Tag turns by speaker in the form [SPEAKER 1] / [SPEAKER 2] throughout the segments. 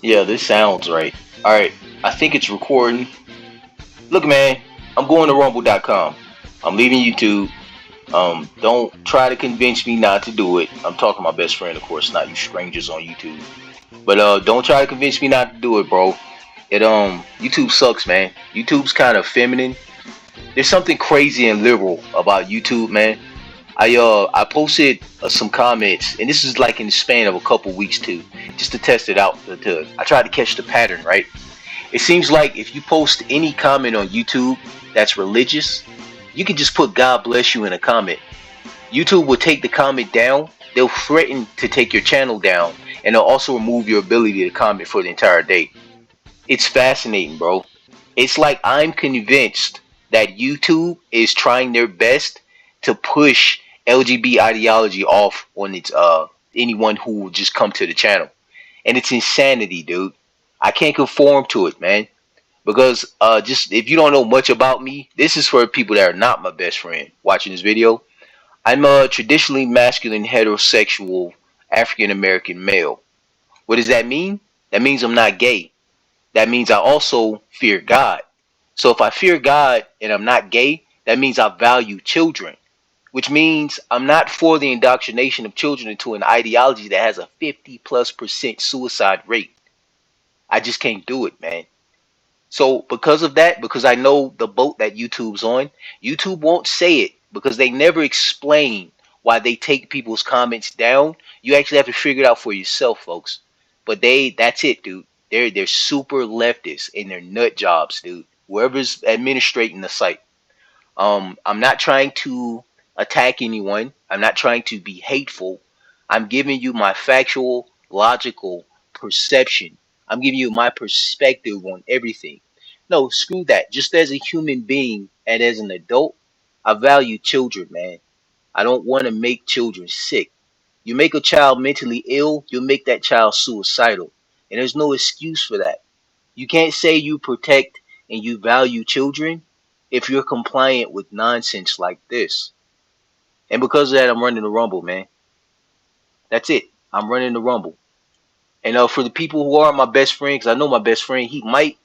[SPEAKER 1] Yeah, this sounds right. All right, I think it's recording. Look, man, I'm going to rumble.com. I'm leaving YouTube. Don't try to convince me not to do it. I'm talking to my best friend, of course, not you strangers on YouTube. But don't try to convince me not to do it, bro. YouTube sucks, man. YouTube's kind of feminine. There's something crazy and liberal about YouTube, man. I posted some comments, and this is like in the span of a couple weeks too, just to test it out. I tried to catch the pattern, right? It seems like if you post any comment on YouTube that's religious, you can just put "God bless you" in a comment. YouTube will take the comment down. They'll threaten to take your channel down, and they'll also remove your ability to comment for the entire day. It's fascinating, bro. It's like I'm convinced that YouTube is trying their best to push LGBT ideology off on its anyone who will just come to the channel. And it's insanity, dude. I can't conform to it, man. Because just if you don't know much about me, this is for people that are not my best friend watching this video. I'm a traditionally masculine heterosexual African American male. What does that mean? That means I'm not gay. That means I also fear God. So if I fear God and I'm not gay, that means I value children, which means I'm not for the indoctrination of children into an ideology that has a 50+% suicide rate. I just can't do it, man. So because of that, because I know the boat that YouTube's on, YouTube won't say it because they never explain why they take people's comments down. You actually have to figure it out for yourself, folks. But that's it, dude. They're super leftists in their nut jobs, dude. Whoever's administrating the site. I'm not trying to attack anyone. I'm not trying to be hateful. I'm giving you my factual, logical perception. I'm giving you my perspective on everything. No, screw that. Just as a human being and as an adult, I value children, man. I don't want to make children sick. You make a child mentally ill, you make that child suicidal. And there's no excuse for that. You can't say you protect and you value children if you're compliant with nonsense like this. And because of that, I'm running the Rumble, man. That's it. I'm running the Rumble. And for the people who are my best friend, because I know my best friend, he might,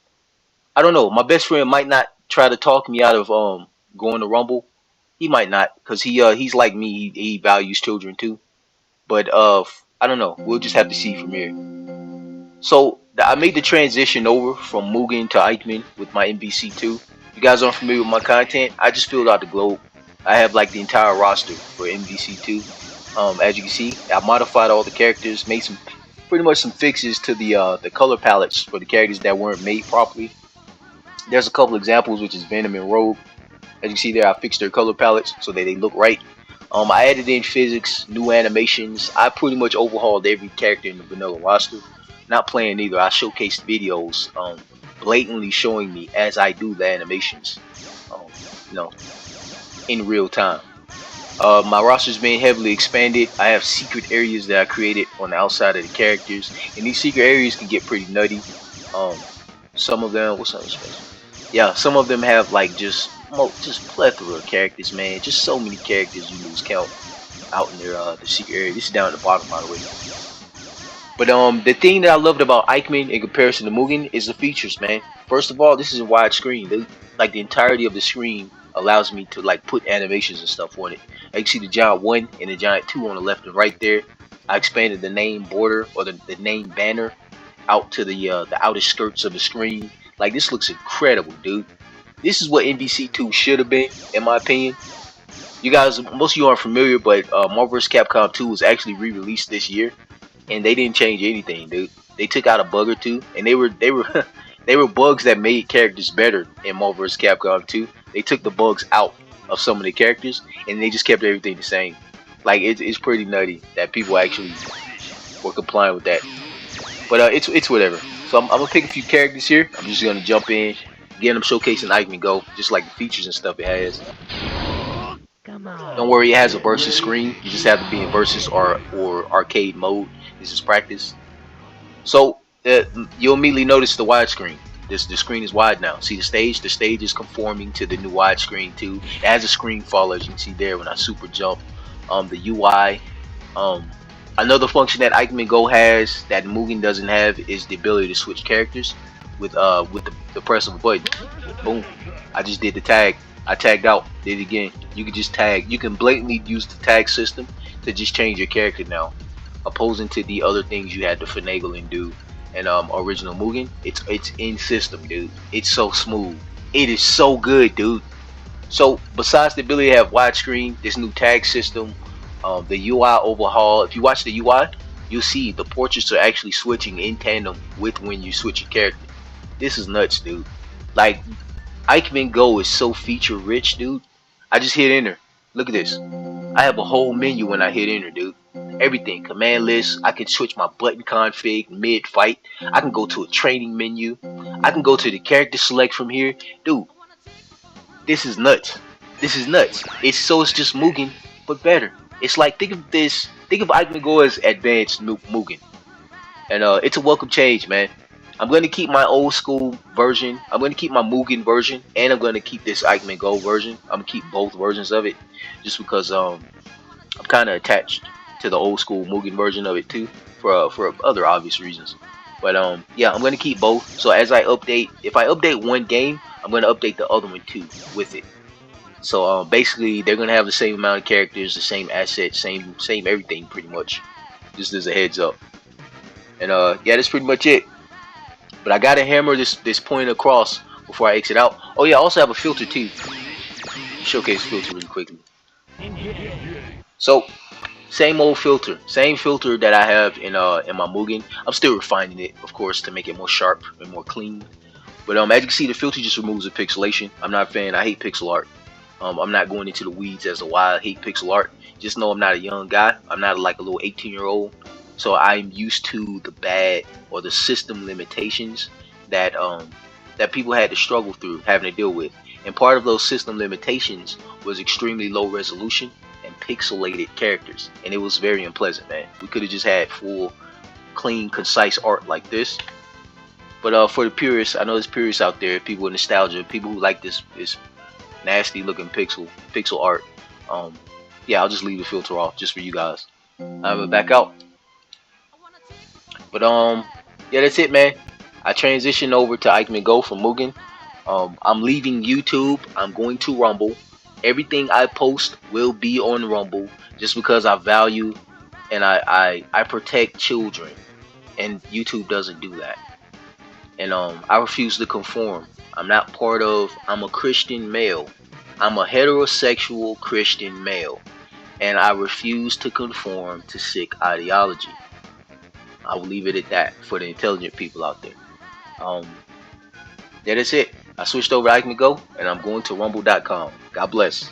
[SPEAKER 1] I don't know, my best friend might not try to talk me out of going to Rumble. He might not, because he's like me. He values children too. But I don't know. We'll just have to see from here. So I made the transition over from Mugen to Ikemen with my MVC2. If you guys aren't familiar with my content, I just filled out the globe. I have like the entire roster for MVC2. As you can see, I modified all the characters, made some pretty much some fixes to the color palettes for the characters that weren't made properly. There's a couple examples, which is Venom and Rogue. As you see there, I fixed their color palettes so that they look right. I added in physics, new animations. I pretty much overhauled every character in the vanilla roster. Not playing either. I showcased videos, blatantly showing me as I do the animations, um, you know, in real time. My roster's been heavily expanded. I have secret areas that I created on the outside of the characters, and these secret areas can get pretty nutty. Um, some of them, what's up, special? Yeah, some of them have like just plethora of characters, man. Just so many characters you lose count out in their the secret area. This is down at the bottom, by the way. But the thing that I loved about Eichmann in comparison to Mugen is the features, man. First of all, this is a wide screen. Like the entirety of the screen allows me to like put animations and stuff on it. You can see the giant 1 and the giant 2 on the left and right there. I expanded the name border or the name banner out to the outer skirts of the screen. Like this looks incredible, dude. This is what MVC2 should have been, in my opinion. You guys, most of you aren't familiar, but Marvel vs. Capcom 2 was actually re-released this year, and they didn't change anything, dude. They took out a bug or two, and they were they were bugs that made characters better in Marvel vs. Capcom 2. They took the bugs out of some of the characters, and they just kept everything the same. Like it's pretty nutty that people actually were complying with that. But it's whatever. So I'm gonna pick a few characters here. I'm just gonna jump in, get them showcasing Ikemengo, just like the features and stuff it has. Don't worry, it has a versus screen. You just have to be in versus or arcade mode. This is practice. So you'll immediately notice the widescreen. The screen is wide now. See the stage? The stage is conforming to the new widescreen too. It has a screen fall as you can see there when I super jump. The UI, um, Another function that Ikemengo has that Mugen doesn't have is the ability to switch characters with the press of a button. Boom. I just did the tag. I tagged out. Did it again. You can just tag. You can blatantly use the tag system to just change your character now, opposing to the other things you had to finagle and do. And original Mugen, it's in system, dude. It's so smooth. It is so good, dude. So besides the ability to have widescreen, this new tag system, the UI overhaul. If you watch the UI, you'll see the portraits are actually switching in tandem with when you switch your character. This is nuts, dude. Like Ikemengo is so feature rich, dude. I just hit enter. Look at this. I have a whole menu when I hit enter, dude. Everything, command list. I can switch my button config mid fight. I can go to a training menu. I can go to the character select from here, dude. This is nuts. This is nuts. It's just Mugen, but better. It's like think of this. Think of Ikemengo as advanced Mugen, and it's a welcome change, man. I'm gonna keep my old school version. I'm gonna keep my Mugen version, and I'm gonna keep this Ikemengo version. I'm gonna keep both versions of it, just because I'm kind of attached to the old school Mugen version of it too, for other obvious reasons. But yeah, I'm gonna keep both. So as I update, if I update one game, I'm gonna update the other one too with it. So basically, they're gonna have the same amount of characters, the same assets, same everything pretty much. Just as a heads up. And yeah, that's pretty much it. But I gotta hammer this point across before I exit out. Oh yeah, I also have a filter too. Showcase filter really quickly. So same filter that I have in my Mugen. I'm still refining it, of course, to make it more sharp and more clean. But as you can see, the filter just removes the pixelation. I'm not a fan. I hate pixel art. I'm not going into the weeds as to why I hate pixel art. Just know I'm not a young guy. I'm not like a little 18-year-old. So I'm used to the bad or the system limitations that that people had to struggle through having to deal with. And part of those system limitations was extremely low resolution and pixelated characters. And it was very unpleasant, man. We could have just had full, clean, concise art like this. But for the purists, I know there's purists out there, people with nostalgia, people who like this nasty looking pixel art. Um, yeah, I'll just leave the filter off just for you guys. I'm back out. But yeah, that's it, man. I transitioned over to Ikemengo from Mugen. I'm leaving YouTube. I'm going to Rumble. Everything I post will be on Rumble, just because I value and I protect children, and YouTube doesn't do that. And I refuse to conform. I'm not part of. I'm a Christian male. I'm a heterosexual Christian male, and I refuse to conform to sick ideology. I will leave it at that for the intelligent people out there. Um, that is it. I switched over to Ikemengo, and I'm going to Rumble.com. God bless.